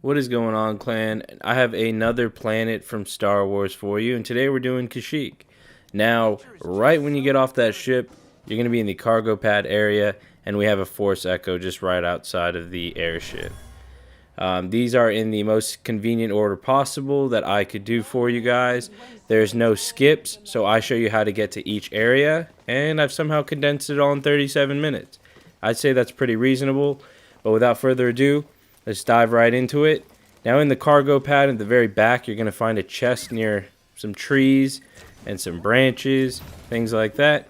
What is going on, clan? I have another planet from Star Wars for you, and today we're doing Kashyyyk. Now, right when you get off that ship, you're going to be in the cargo pad area, and we have a Force Echo just right outside of the airship. These are in the most convenient order possible that I could do for you guys. There's no skips, so I show you how to get to each area, and I've somehow condensed it all in 37 minutes. I'd say that's pretty reasonable, but without further ado, let's dive right into it. Now in the cargo pad at the very back, you're going to find a chest near some trees and some branches, things like that.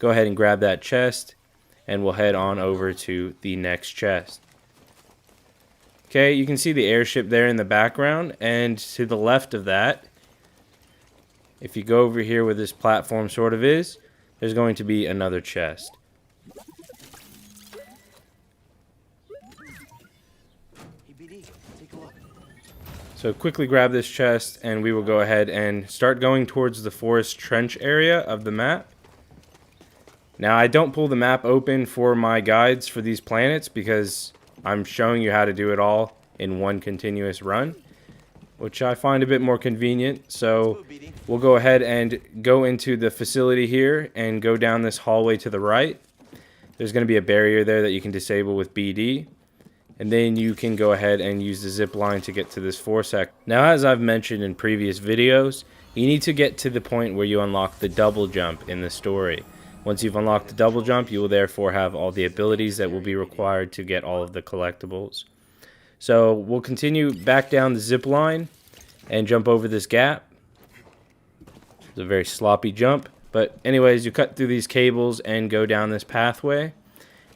Go ahead and grab that chest, and we'll head on over to the next chest. Okay, you can see the airship there in the background, and to the left of that, if you go over here where this platform sort of is, there's going to be another chest. So quickly grab this chest, and we will go ahead and start going towards the forest trench area of the map. Now, I don't pull the map open for my guides for these planets because I'm showing you how to do it all in one continuous run, which I find a bit more convenient. So we'll go ahead and go into the facility here and go down this hallway to the right. There's going to be a barrier there that you can disable with BD. And then you can go ahead and use the zip line to get to this Force Echo. Now, as I've mentioned in previous videos, you need to get to the point where you unlock the double jump in the story. Once you've unlocked the double jump, you will therefore have all the abilities that will be required to get all of the collectibles. So we'll continue back down the zip line and jump over this gap. It's a very sloppy jump. But anyways, you cut through these cables and go down this pathway.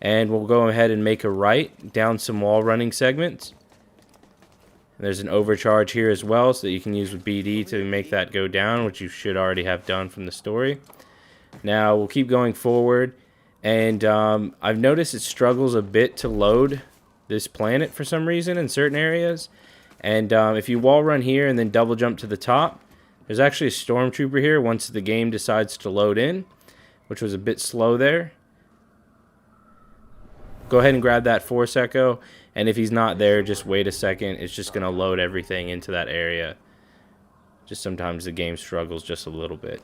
And we'll go ahead and make a right down some wall running segments. And there's an overcharge here as well, so that you can use with BD to make that go down, which you should already have done from the story. Now we'll keep going forward, and I've noticed it struggles a bit to load this planet for some reason in certain areas. And if you wall run here and then double jump to the top, there's actually a stormtrooper here once the game decides to load in, which was a bit slow there. Go ahead and grab that Force Echo, and if he's not there, just wait a second. It's just going to load everything into that area. Just sometimes the game struggles just a little bit.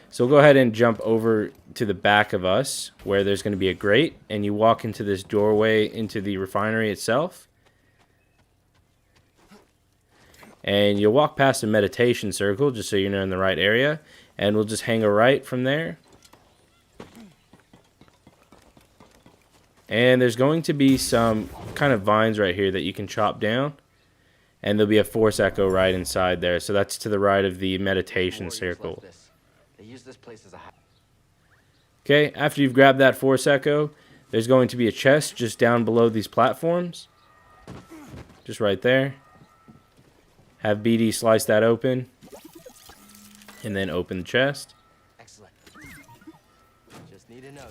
So we'll go ahead and jump over to the back of us, where there's going to be a grate, and you walk into this doorway into the refinery itself. And you'll walk past a meditation circle, just so you're in the right area, and we'll just hang a right from there. And there's going to be some kind of vines right here that you can chop down. And there'll be a Force Echo right inside there. So that's to the right of the meditation circle. Okay, after you've grabbed that Force Echo, there's going to be a chest just down below these platforms. Just right there. Have BD slice that open. And then open the chest.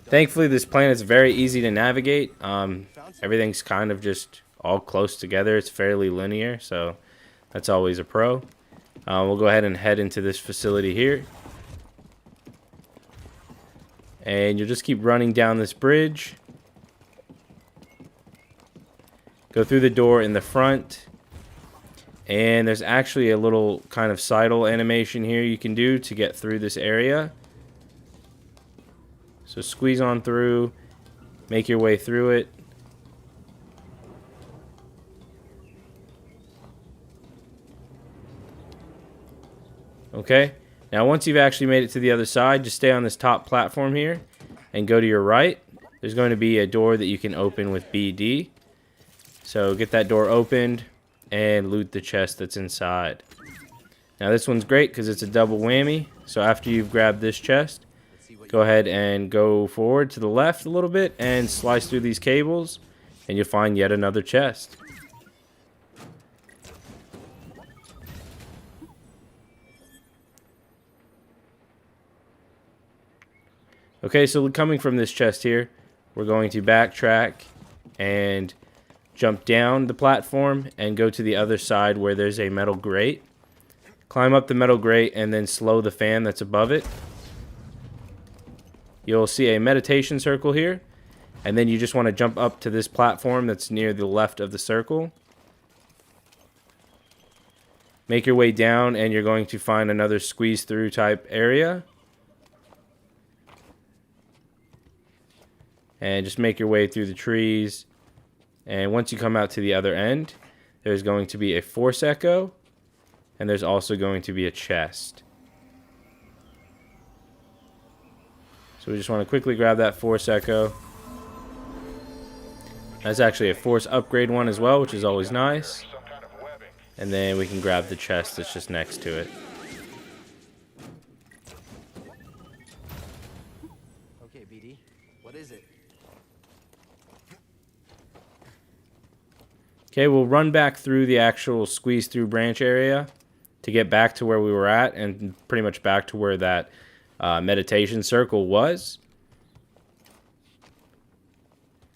Thankfully, this planet's very easy to navigate. Everything's kind of just all close together. It's fairly linear, so that's always a pro. We'll go ahead and head into this facility here. And you'll just keep running down this bridge. Go through the door in the front. And there's actually a little kind of sidle animation here you can do to get through this area. So squeeze on through, make your way through it. Okay, now once you've actually made it to the other side, just stay on this top platform here and go to your right. There's going to be a door that you can open with BD. So get that door opened and loot the chest that's inside. Now this one's great because it's a double whammy. So after you've grabbed this chest, go ahead and go forward to the left a little bit and slice through these cables, and you'll find yet another chest. Okay, so coming from this chest here, we're going to backtrack and jump down the platform and go to the other side where there's a metal grate. Climb up the metal grate and then slow the fan that's above it. You'll see a meditation circle here, and then you just want to jump up to this platform that's near the left of the circle. Make your way down and you're going to find another squeeze through type area. And just make your way through the trees. And once you come out to the other end, there's going to be a force echo. And there's also going to be a chest. So we just want to quickly grab that force echo. That's actually a force upgrade one as well, which is always nice. And then we can grab the chest that's just next to it. Okay, BD, what is it? Okay, we'll run back through the actual squeeze through branch area to get back to where we were at and pretty much back to where that meditation circle was.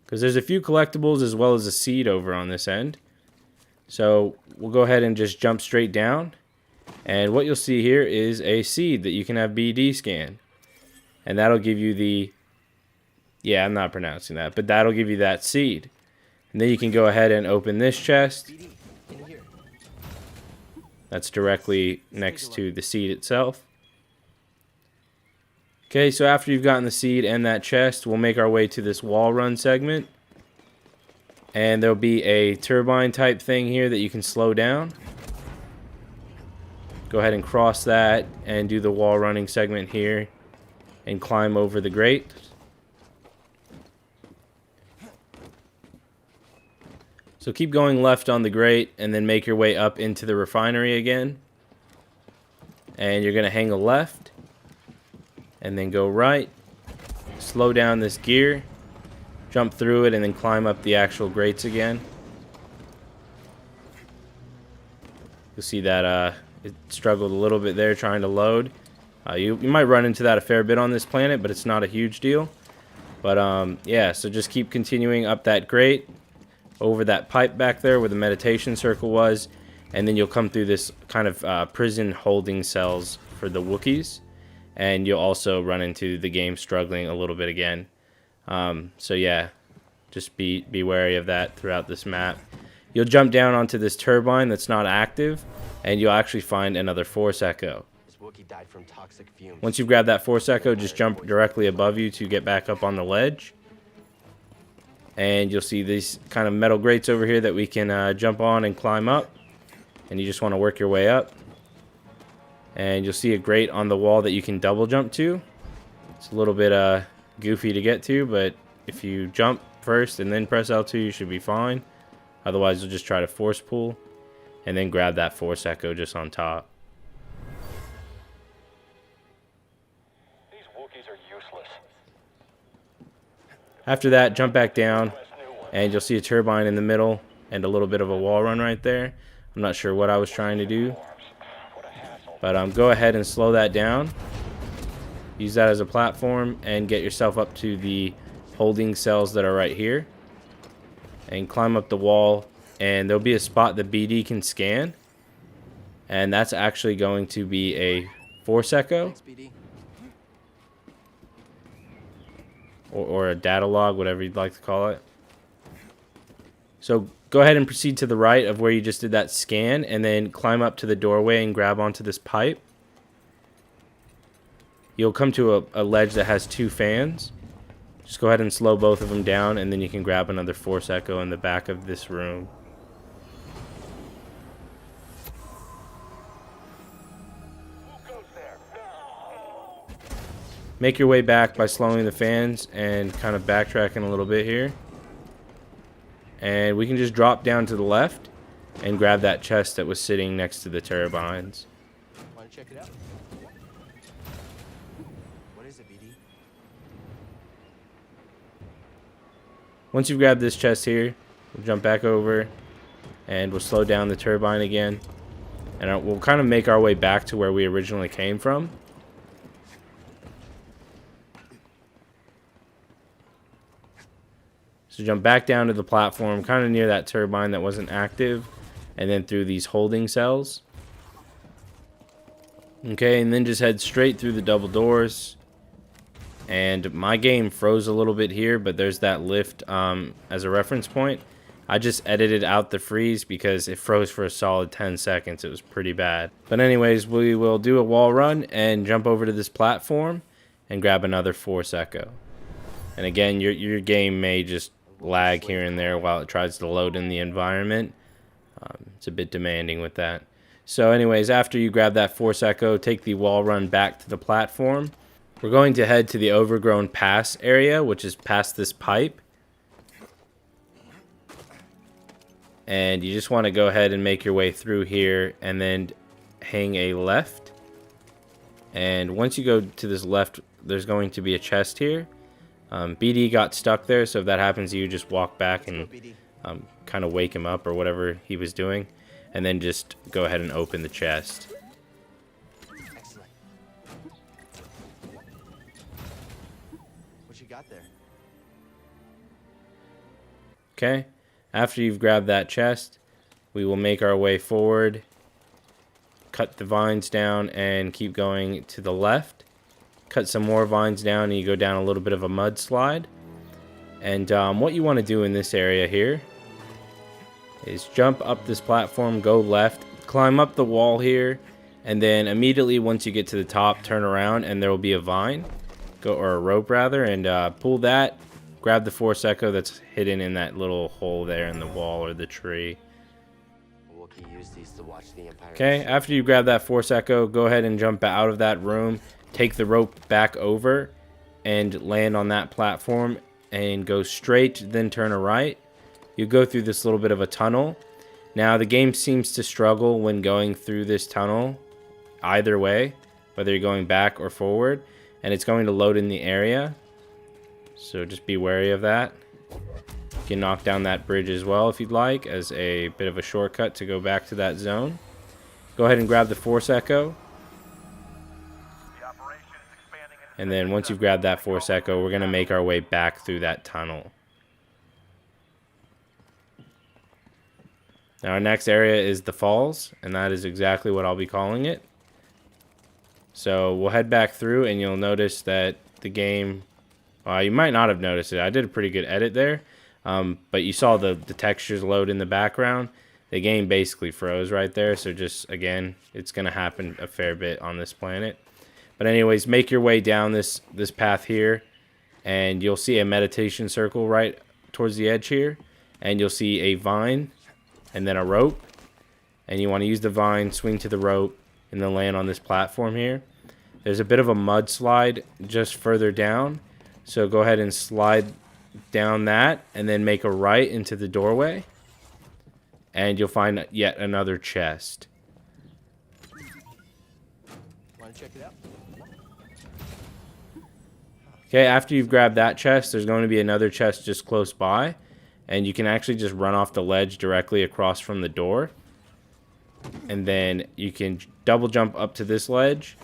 Because there's a few collectibles as well as a seed over on this end. So we'll go ahead and just jump straight down. And what you'll see here is a seed that you can have BD scan. And that'll give you the... Yeah, I'm not pronouncing that. But that'll give you that seed. And then you can go ahead and open this chest. That's directly next to the seed itself. Okay, so after you've gotten the seed and that chest, we'll make our way to this wall run segment. And there'll be a turbine type thing here that you can slow down. Go ahead and cross that and do the wall running segment here and climb over the grate. So keep going left on the grate and then make your way up into the refinery again. And you're going to hang a left and then go right. Slow down this gear. Jump through it and then climb up the actual grates again. You'll see that it struggled a little bit there trying to load. You might run into that a fair bit on this planet, but it's not a huge deal. But yeah, so just keep continuing up that grate, over that pipe back there where the meditation circle was, and then you'll come through this kind of prison holding cells for the Wookiees, and you'll also run into the game struggling a little bit again. So yeah, just be wary of that throughout this map. You'll jump down onto this turbine that's not active, and you'll actually find another force echo. This Wookiee died from toxic fumes. Once you've grabbed that force echo, just jump directly above you to get back up on the ledge. And you'll see these kind of metal grates over here that we can jump on and climb up. And you just want to work your way up. And you'll see a grate on the wall that you can double jump to. It's a little bit goofy to get to, but if you jump first and then press L2, you should be fine. Otherwise, you'll just try to force pull and then grab that force echo just on top. These Wookiees are useless. After that, jump back down and you'll see a turbine in the middle and a little bit of a wall run right there. I'm not sure what I was trying to do, but go ahead and slow that down. Use that as a platform and get yourself up to the holding cells that are right here. And climb up the wall. And there'll be a spot that BD can scan. And that's actually going to be a force echo. Thanks, BD. Or a data log, whatever you'd like to call it. So go ahead and proceed to the right of where you just did that scan. And then climb up to the doorway and grab onto this pipe. You'll come to a ledge that has 2 fans. Just go ahead and slow both of them down, and then you can grab another force echo in the back of this room. Who goes there? No! Make your way back by slowing the fans and kind of backtracking a little bit here. And we can just drop down to the left and grab that chest that was sitting next to the turbines. Want to check it out? What is it, BD? Once you've grabbed this chest here, we'll jump back over and we'll slow down the turbine again. And we'll kind of make our way back to where we originally came from. So jump back down to the platform, kind of near that turbine that wasn't active, and then through these holding cells. Okay, and then just head straight through the double doors. And my game froze a little bit here, but there's that lift as a reference point. I just edited out the freeze because it froze for a solid 10 seconds. It was pretty bad. But anyways, we will do a wall run and jump over to this platform and grab another Force Echo. And again, your game may just lag here and there while it tries to load in the environment. It's a bit demanding with that. So anyways, after you grab that Force Echo, take the wall run back to the platform. We're going to head to the overgrown pass area, which is past this pipe. And you just want to go ahead and make your way through here and then hang a left. And once you go to this left, there's going to be a chest here. BD got stuck there, so if that happens, you just walk back and kind of wake him up or whatever he was doing. And then just go ahead and open the chest. Excellent. What you got there? Okay, after you've grabbed that chest, we will make our way forward, cut the vines down, and keep going to the left. Cut some more vines down, and you go down a little bit of a mudslide. And what you want to do in this area here is jump up this platform, go left, climb up the wall here, and then immediately once you get to the top, turn around, and there will be a vine, or a rope rather, and pull that. Grab the Force Echo that's hidden in that little hole there in the wall or the tree. Wookiee used these to watch the Empire. Okay, after you grab that Force Echo, go ahead and jump out of that room. Take the rope back over and land on that platform and go straight, then turn a right. You go through this little bit of a tunnel. Now the game seems to struggle when going through this tunnel either way, whether you're going back or forward, and it's going to load in the area. So just be wary of that. You can knock down that bridge as well if you'd like, as a bit of a shortcut to go back to that zone. Go ahead and grab the Force Echo. And then once you've grabbed that Force Echo, we're going to make our way back through that tunnel. Now our next area is the falls, and that is exactly what I'll be calling it. So we'll head back through, and you'll notice that the game... you might not have noticed it. I did a pretty good edit there. But you saw the textures load in the background. The game basically froze right there. So just, again, it's going to happen a fair bit on this planet. But anyways, make your way down this path here. And you'll see a meditation circle right towards the edge here. And you'll see a vine and then a rope. And you want to use the vine, swing to the rope, and then land on this platform here. There's a bit of a mudslide just further down. So go ahead and slide down that and then make a right into the doorway. And you'll find yet another chest. Want to check it out? Okay, after you've grabbed that chest, there's going to be another chest just close by. And you can actually just run off the ledge directly across from the door. And then you can double jump up to this ledge.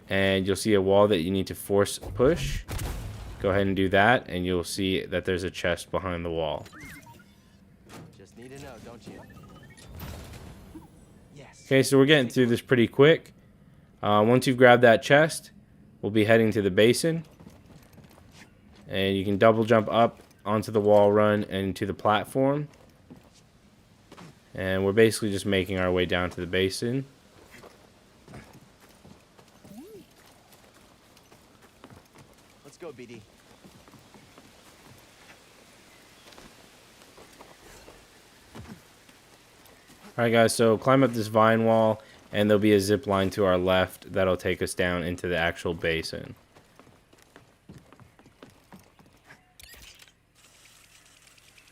And you'll see a wall that you need to force push. Go ahead and do that, and you'll see that there's a chest behind the wall. Just need to know, don't you? Yes. Okay, so we're getting through this pretty quick. Once you've grabbed that chest, we'll be heading to the basin. And you can double jump up onto the wall run and to the platform. And we're basically just making our way down to the basin. Let's go, BD. Alright guys, so climb up this vine wall, and there'll be a zip line to our left that'll take us down into the actual basin.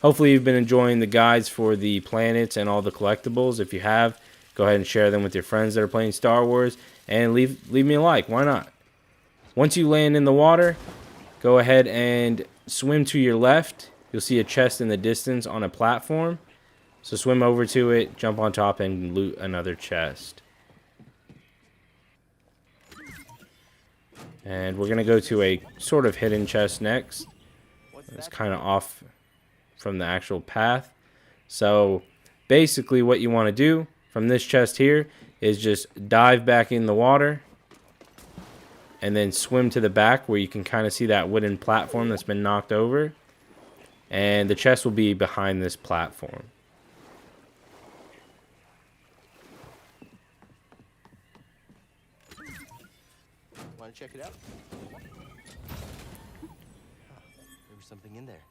Hopefully you've been enjoying the guides for the planets and all the collectibles. If you have, go ahead and share them with your friends that are playing Star Wars, and leave me a like. Why not? Once you land in the water, go ahead and swim to your left. You'll see a chest in the distance on a platform. So swim over to it, jump on top, and loot another chest. And we're going to go to a sort of hidden chest next. It's kind of off from the actual path. So basically what you want to do from this chest here is just dive back in the water. And then swim to the back where you can kind of see that wooden platform that's been knocked over. And the chest will be behind this platform. Want to check it out? There was something in there.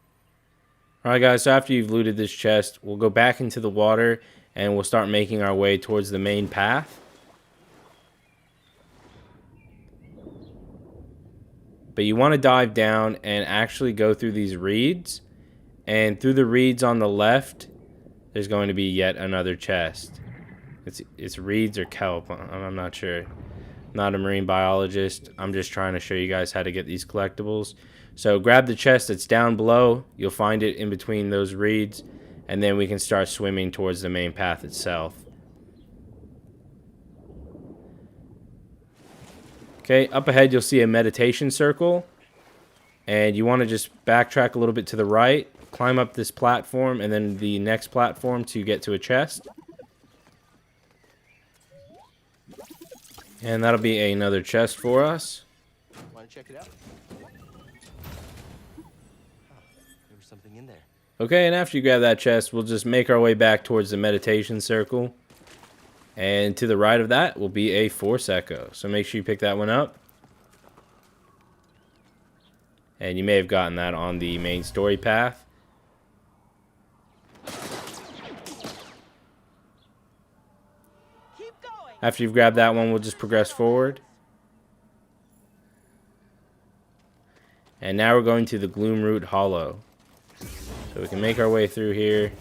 Alright guys, so after you've looted this chest, we'll go back into the water and we'll start making our way towards the main path. But you want to dive down and actually go through these reeds. And through the reeds on the left, there's going to be yet another chest. It's reeds or kelp, I'm not sure. I'm not a marine biologist. I'm just trying to show you guys how to get these collectibles. So grab the chest that's down below. You'll find it in between those reeds. And then we can start swimming towards the main path itself. Okay, up ahead you'll see a meditation circle. And you want to just backtrack a little bit to the right. Climb up this platform and then the next platform to get to a chest. And that'll be another chest for us. Want to check it out? There was something in there. Okay, and after you grab that chest, we'll just make our way back towards the meditation circle. And to the right of that will be a Force Echo. So make sure you pick that one up. And you may have gotten that on the main story path. Keep going. After you've grabbed that one, we'll just progress forward. And now we're going to the Gloomroot Hollow. So we can make our way through here.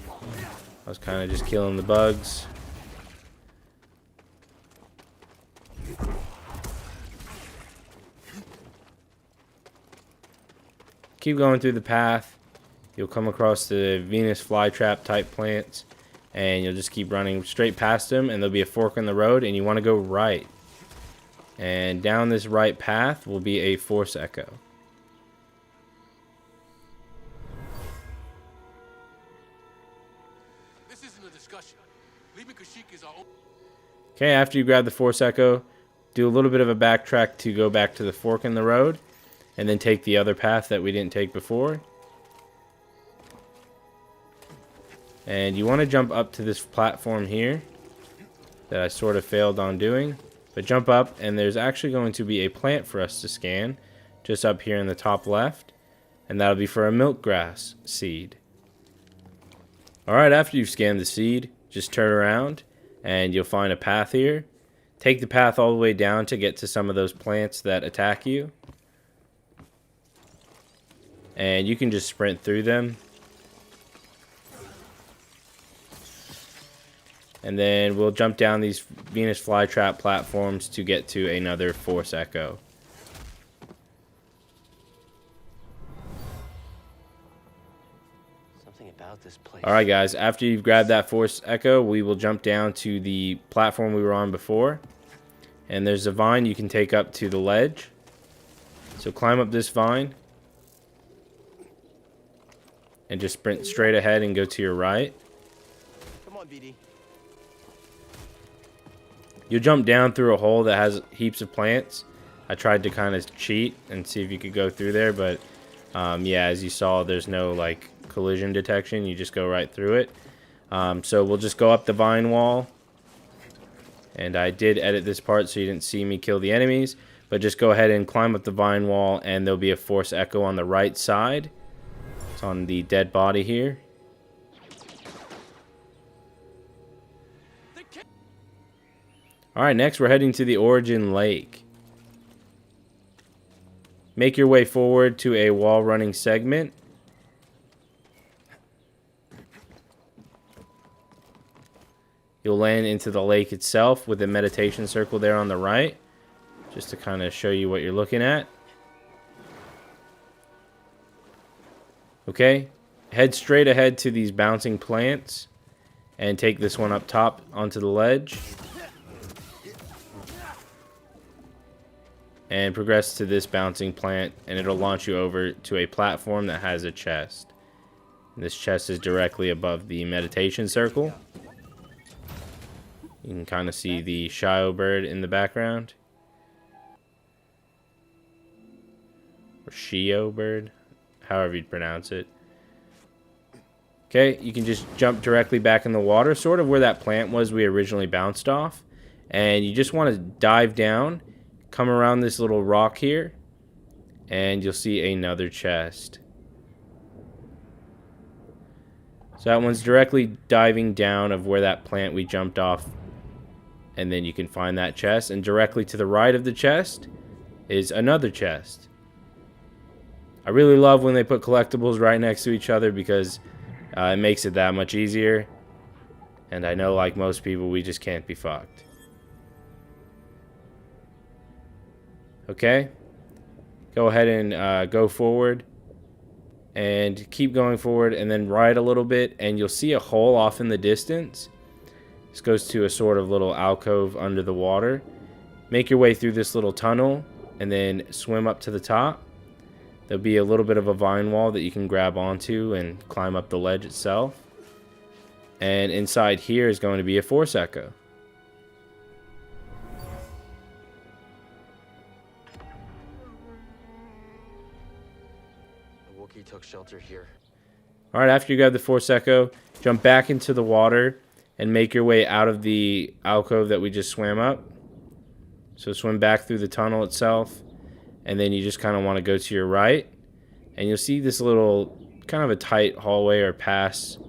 I was kind of just killing the bugs. Keep going through the path. You'll come across the Venus flytrap type plants. And you'll just keep running straight past them. And there'll be a fork in the road. And you want to go right. And down this right path will be a Force Echo. This isn't a discussion. Leaving Kashyyyk is our own. Okay, after you grab the Force Echo, do a little bit of a backtrack to go back to the fork in the road. And then take the other path that we didn't take before. And you want to jump up to this platform here that I sort of failed on doing. But jump up and there's actually going to be a plant for us to scan just up here in the top left. And that'll be for a milkgrass seed. Alright, after you've scanned the seed, just turn around and you'll find a path here. Take the path all the way down to get to some of those plants that attack you. And you can just sprint through them. And then we'll jump down these Venus flytrap platforms to get to another Force Echo. Something about this place. Alright guys, after you've grabbed that Force Echo, we will jump down to the platform we were on before. And there's a vine you can take up to the ledge. So climb up this vine. And just sprint straight ahead and go to your right. Come on, BD. You'll jump down through a hole that has heaps of plants. I tried to kind of cheat and see if you could go through there, but yeah, as you saw, there's no like collision detection. You just go right through it. So we'll just go up the vine wall. And I did edit this part so you didn't see me kill the enemies. But just go ahead and climb up the vine wall and there'll be a Force Echo on the right side. It's on the dead body here. Alright, next we're heading to the Origin Lake. Make your way forward to a wall running segment. You'll land into the lake itself with the meditation circle there on the right. Just to kind of show you what you're looking at. Okay, head straight ahead to these bouncing plants and take this one up top onto the ledge. And progress to this bouncing plant and it'll launch you over to a platform that has a chest. And this chest is directly above the meditation circle. You can kind of see the Shio bird in the background. Or Shio bird, however you'd pronounce it. Okay, you can just jump directly back in the water, sort of where that plant was we originally bounced off. And you just want to dive down, come around this little rock here, and you'll see another chest. So that one's directly diving down of where that plant we jumped off. And then you can find that chest. And directly to the right of the chest is another chest. I really love when they put collectibles right next to each other because it makes it that much easier. And I know, like most people, we just can't be fucked. Okay? Go ahead and go forward. And keep going forward and then right a little bit. And you'll see a hole off in the distance. This goes to a sort of little alcove under the water. Make your way through this little tunnel and then swim up to the top. There'll be a little bit of a vine wall that you can grab onto and climb up the ledge itself. And inside here is going to be a Force Echo. The Wookiee took shelter here. Alright, after you grab the Force Echo, jump back into the water and make your way out of the alcove that we just swam up. So swim back through the tunnel itself. And then you just kind of want to go to your right. And you'll see this little kind of a tight hallway or pass.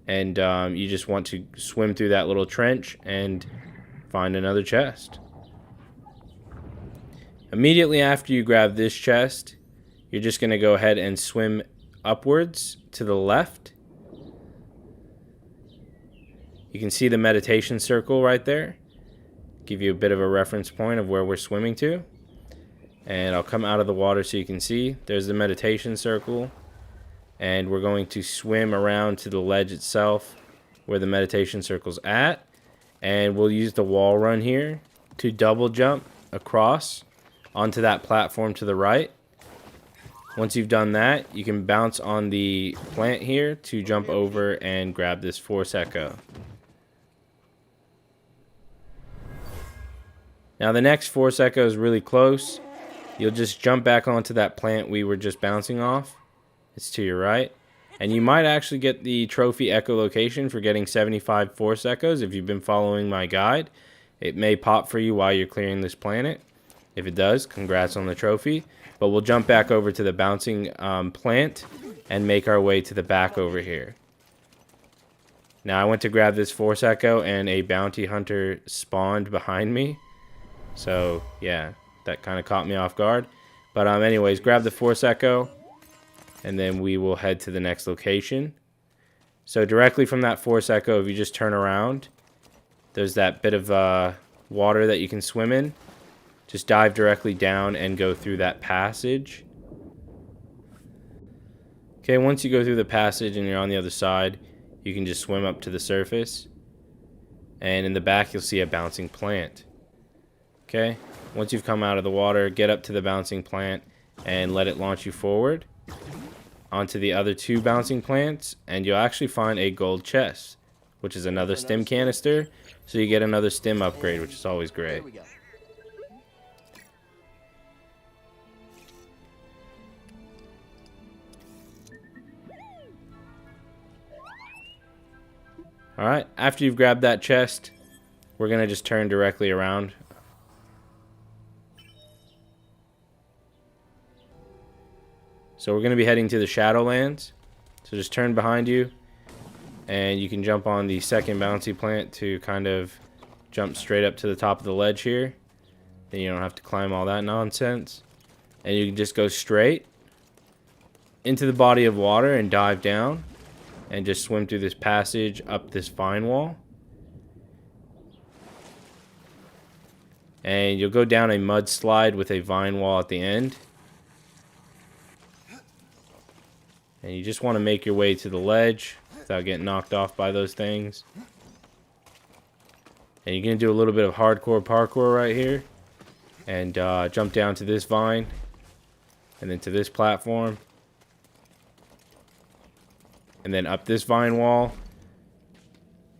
And you just want to swim through that little trench and find another chest. Immediately after you grab this chest, you're just going to go ahead and swim upwards to the left. You can see the meditation circle right there. Give you a bit of a reference point of where we're swimming to. And I'll come out of the water so you can see. There's the meditation circle. And we're going to swim around to the ledge itself where the meditation circle's at. And we'll use the wall run here to double jump across onto that platform to the right. Once you've done that, you can bounce on the plant here to jump over and grab this Force Echo. Now the next Force Echo is really close. You'll just jump back onto that plant we were just bouncing off. It's to your right. And you might actually get the trophy echolocation for getting 75 Force Echoes if you've been following my guide. It may pop for you while you're clearing this planet. If it does, congrats on the trophy. But we'll jump back over to the bouncing plant and make our way to the back over here. Now I went to grab this Force Echo and a bounty hunter spawned behind me. So yeah, that kind of caught me off guard. But anyways, grab the Force Echo and then we will head to the next location. So directly from that Force Echo, if you just turn around, there's that bit of water that you can swim in. Just dive directly down and go through that passage. Okay, once you go through the passage and you're on the other side, you can just swim up to the surface. And in the back, you'll see a bouncing plant. Okay, once you've come out of the water, get up to the bouncing plant and let it launch you forward onto the other two bouncing plants. And you'll actually find a gold chest, which is another stim canister. So you get another stim upgrade, which is always great. There we go. Alright, after you've grabbed that chest, we're going to just turn directly around. So we're going to be heading to the Shadowlands. So just turn behind you, and you can jump on the second bouncy plant to kind of jump straight up to the top of the ledge here. Then you don't have to climb all that nonsense. And you can just go straight into the body of water and dive down. And just swim through this passage up this vine wall. And you'll go down a mudslide with a vine wall at the end. And you just want to make your way to the ledge without getting knocked off by those things. And you're going to do a little bit of hardcore parkour right here. And jump down to this vine. And then to this platform. And then up this vine wall.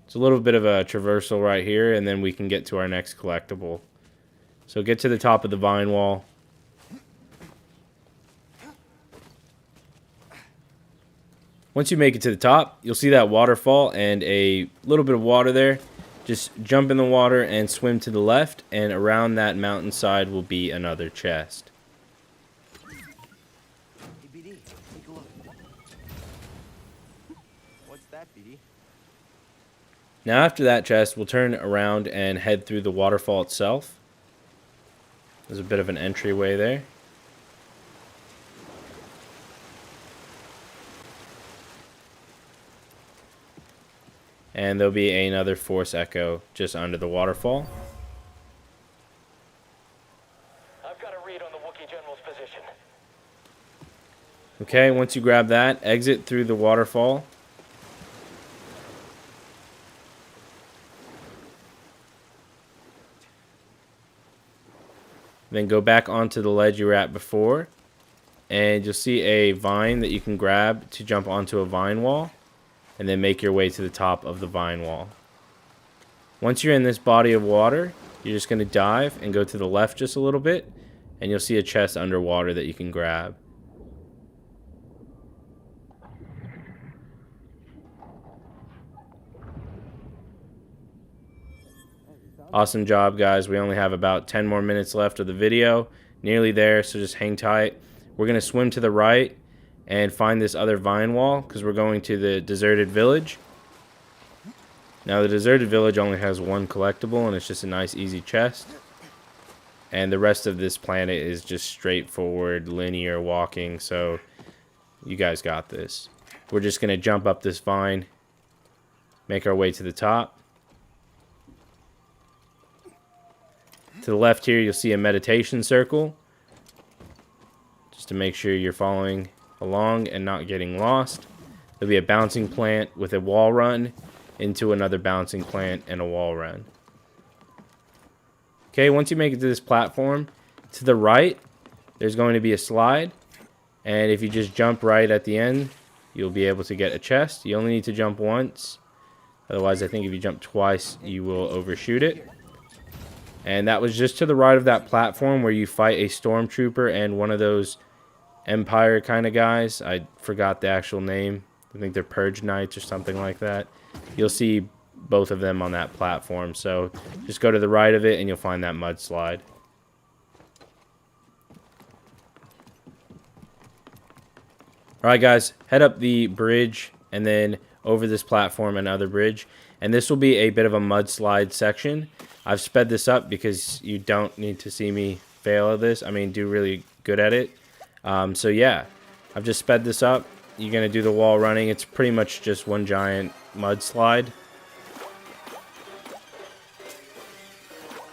It's a little bit of a traversal right here, and then we can get to our next collectible. So get to the top of the vine wall. Once you make it to the top, you'll see that waterfall and a little bit of water there. Just jump in the water and swim to the left, and around that mountainside will be another chest. Hey, BD, take a look. What's that, BD? Now after that chest, we'll turn around and head through the waterfall itself. There's a bit of an entryway there. And there'll be another force echo just under the waterfall. I've got a read on the Wookiee General's position. Okay, once you grab that, exit through the waterfall. Then go back onto the ledge you were at before. And you'll see a vine that you can grab to jump onto a vine wall. And then make your way to the top of the vine wall. Once you're in this body of water, you're just going to dive and go to the left just a little bit. And you'll see a chest underwater that you can grab. Awesome job, guys. We only have about 10 more minutes left of the video. Nearly there, so just hang tight. We're going to swim to the right and find this other vine wall because we're going to the deserted village. Now, the deserted village only has one collectible, and it's just a nice, easy chest. And the rest of this planet is just straightforward, linear walking, so you guys got this. We're just going to jump up this vine, make our way to the top. To the left here, you'll see a meditation circle, just to make sure you're following along and not getting lost. There'll be a bouncing plant with a wall run into another bouncing plant and a wall run. Okay, once you make it to this platform, to the right, there's going to be a slide. And if you just jump right at the end, you'll be able to get a chest. You only need to jump once. Otherwise, I think if you jump twice, you will overshoot it. And that was just to the right of that platform where you fight a stormtrooper and one of those Empire kind of guys. I forgot the actual name. I think they're Purge Knights or something like that. You'll see both of them on that platform. So just go to the right of it and you'll find that mudslide. Alright guys, head up the bridge and then over this platform another bridge. And this will be a bit of a mudslide section. I've sped this up because you don't need to see me fail at this. I mean, do really good at it. So yeah, I've just sped this up. You're going to do the wall running. It's pretty much just one giant mudslide.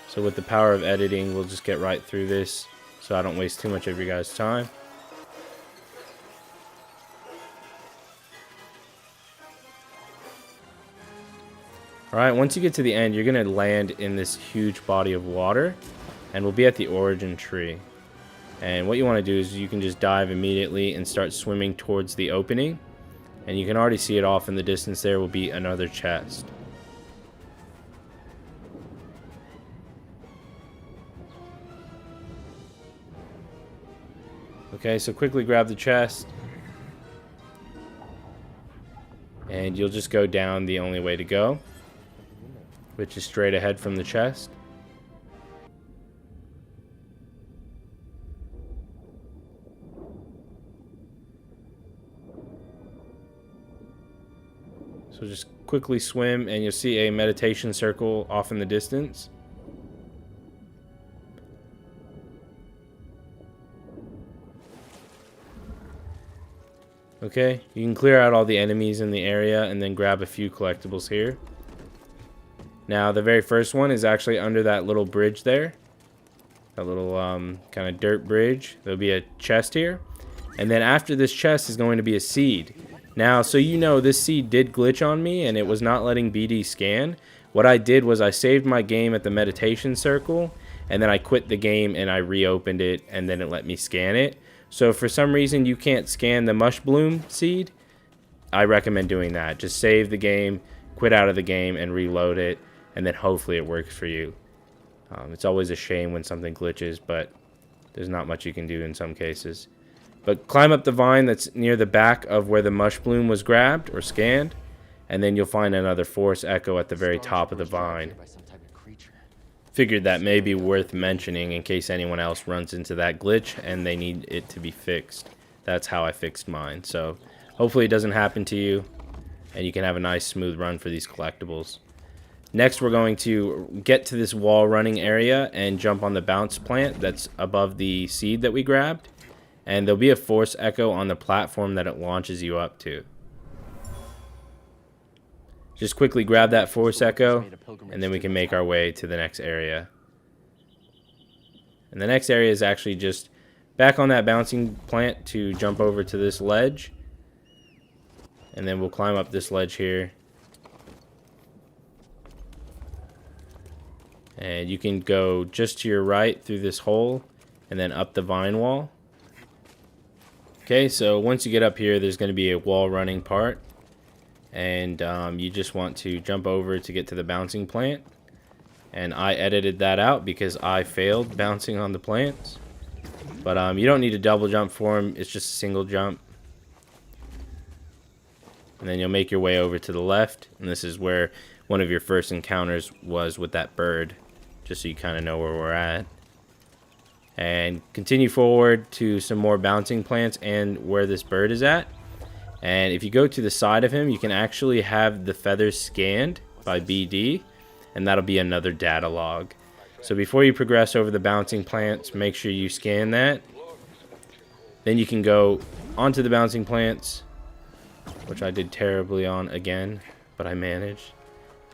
So with the power of editing, we'll just get right through this so I don't waste too much of your guys' time. Alright, once you get to the end, you're going to land in this huge body of water. And we'll be at the origin tree. And what you want to do is you can just dive immediately and start swimming towards the opening. And you can already see it off in the distance there will be another chest. Okay, so quickly grab the chest. And you'll just go down the only way to go, which is straight ahead from the chest. So just quickly swim and you'll see a meditation circle off in the distance. Okay, you can clear out all the enemies in the area and then grab a few collectibles here. Now the very first one is actually under that little bridge there. That little kind of dirt bridge. There'll be a chest here. And then after this chest is going to be a seed. Now, so you know, this seed did glitch on me and it was not letting BD scan. What I did was I saved my game at the meditation circle and then I quit the game and I reopened it and then it let me scan it. So if for some reason you can't scan the mush bloom seed, I recommend doing that. Just save the game, quit out of the game and reload it, and then hopefully it works for you. It's always a shame when something glitches, but there's not much you can do in some cases. But climb up the vine that's near the back of where the mush bloom was grabbed or scanned, and then you'll find another force echo at the very top of the vine. Figured that may be worth mentioning in case anyone else runs into that glitch and they need it to be fixed. That's how I fixed mine. So hopefully it doesn't happen to you, and you can have a nice smooth run for these collectibles. Next, we're going to get to this wall running area and jump on the bounce plant that's above the seed that we grabbed. And there'll be a force echo on the platform that it launches you up to. Just quickly grab that force echo, and then we can make our way to the next area. And the next area is actually just back on that bouncing plant to jump over to this ledge. And then we'll climb up this ledge here. And you can go just to your right through this hole and then up the vine wall. Okay, so once you get up here, there's going to be a wall running part. And you just want to jump over to get to the bouncing plant. And I edited that out because I failed bouncing on the plants. But you don't need a double jump for them. It's just a single jump. And then you'll make your way over to the left. And this is where one of your first encounters was with that bird. Just so you kind of know where we're at. And continue forward to some more bouncing plants and where this bird is at. And if you go to the side of him, you can actually have the feathers scanned by BD, and that'll be another data log. So before you progress over the bouncing plants, make sure you scan that. Then you can go onto the bouncing plants, which I did terribly on again, but I managed.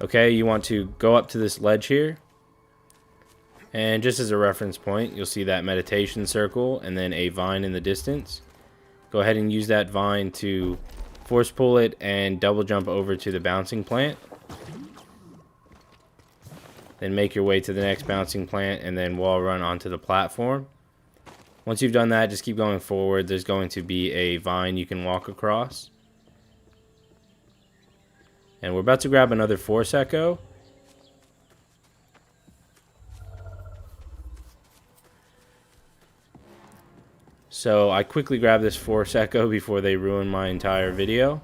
Okay, you want to go up to this ledge here. And just as a reference point, you'll see that meditation circle and then a vine in the distance. Go ahead and use that vine to force pull it and double jump over to the bouncing plant. Then make your way to the next bouncing plant and then wall run onto the platform. Once you've done that, just keep going forward. There's going to be a vine you can walk across. And we're about to grab another force echo. So I quickly grab this force echo before they ruin my entire video.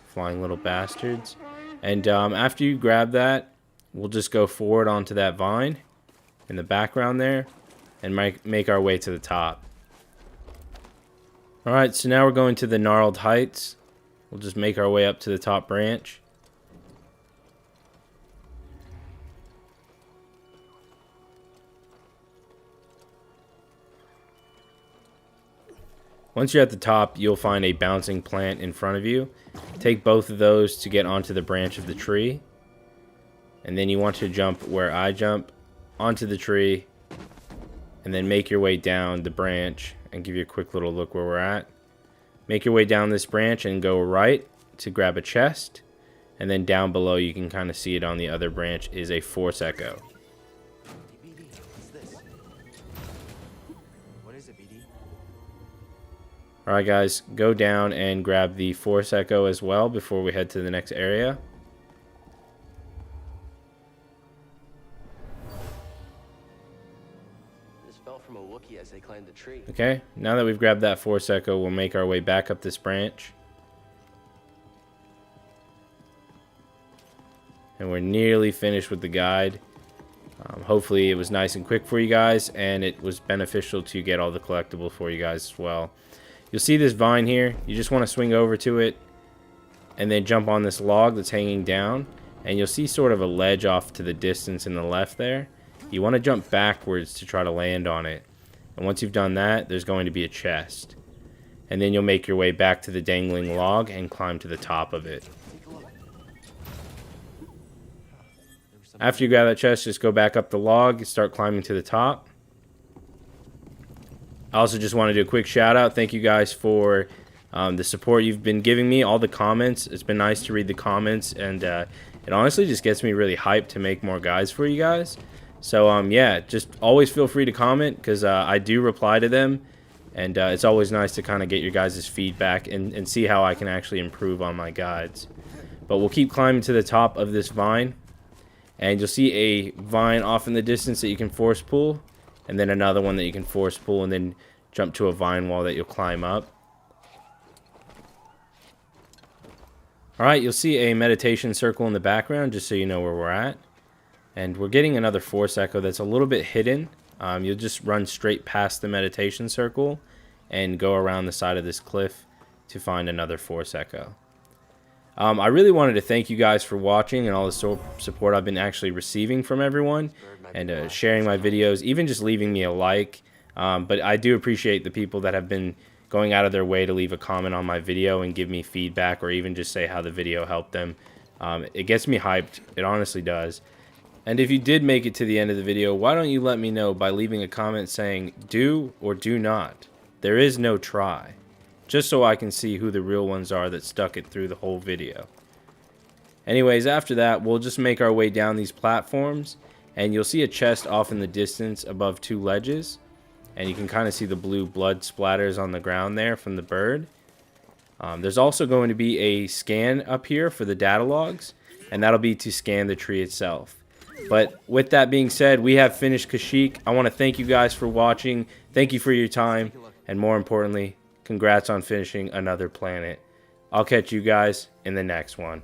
Flying little bastards. And after you grab that, we'll just go forward onto that vine in the background there and make our way to the top. Alright, so now we're going to the gnarled heights. We'll just make our way up to the top branch. Once you're at the top, you'll find a bouncing plant in front of you. Take both of those to get onto the branch of the tree. And then you want to jump where I jump, onto the tree, and then make your way down the branch and give you a quick little look where we're at. Make your way down this branch and go right to grab a chest. And then down below, you can kind of see it on the other branch, is a force echo. BD, what's this? What is it, BD? Alright guys, go down and grab the force echo as well before we head to the next area. This fell from a Wookiee as they climbed the tree. Okay, now that we've grabbed that force echo, we'll make our way back up this branch. And we're nearly finished with the guide. Hopefully it was nice and quick for you guys, and it was beneficial to get all the collectibles for you guys as well. You'll see this vine here. You just want to swing over to it and then jump on this log that's hanging down, and you'll see sort of a ledge off to the distance in the left there. You want to jump backwards to try to land on it, and once you've done that, there's going to be a chest, and then you'll make your way back to the dangling log and climb to the top of it. After you grab that chest, just go back up the log and start climbing to the top. I also just want to do a quick shout out. Thank you guys for the support you've been giving me, all the comments. It's been nice to read the comments, and it honestly just gets me really hyped to make more guides for you guys. So yeah, just always feel free to comment, because I do reply to them, and it's always nice to kind of get your guys' feedback and see how I can actually improve on my guides. But we'll keep climbing to the top of this vine, and you'll see a vine off in the distance that you can force pull, and then another one that you can force pull, and then jump to a vine wall that you'll climb up. Alright, you'll see a meditation circle in the background, just so you know where we're at. And we're getting another force echo that's a little bit hidden. You'll just run straight past the meditation circle and go around the side of this cliff to find another force echo. I really wanted to thank you guys for watching and all the support I've been actually receiving from everyone, and sharing my videos, even just leaving me a like. But I do appreciate the people that have been going out of their way to leave a comment on my video and give me feedback, or even just say how the video helped them. It gets me hyped. It honestly does. And if you did make it to the end of the video, why don't you let me know by leaving a comment saying do or do not. There is no try. Just so I can see who the real ones are that stuck it through the whole video. Anyways, after that, we'll just make our way down these platforms, and you'll see a chest off in the distance above two ledges, and you can kind of see the blue blood splatters on the ground there from the bird. There's also going to be a scan up here for the data logs, and that'll be to scan the tree itself. But with that being said, we have finished Kashyyyk. I want to thank you guys for watching. Thank you for your time, and more importantly, congrats on finishing another planet. I'll catch you guys in the next one.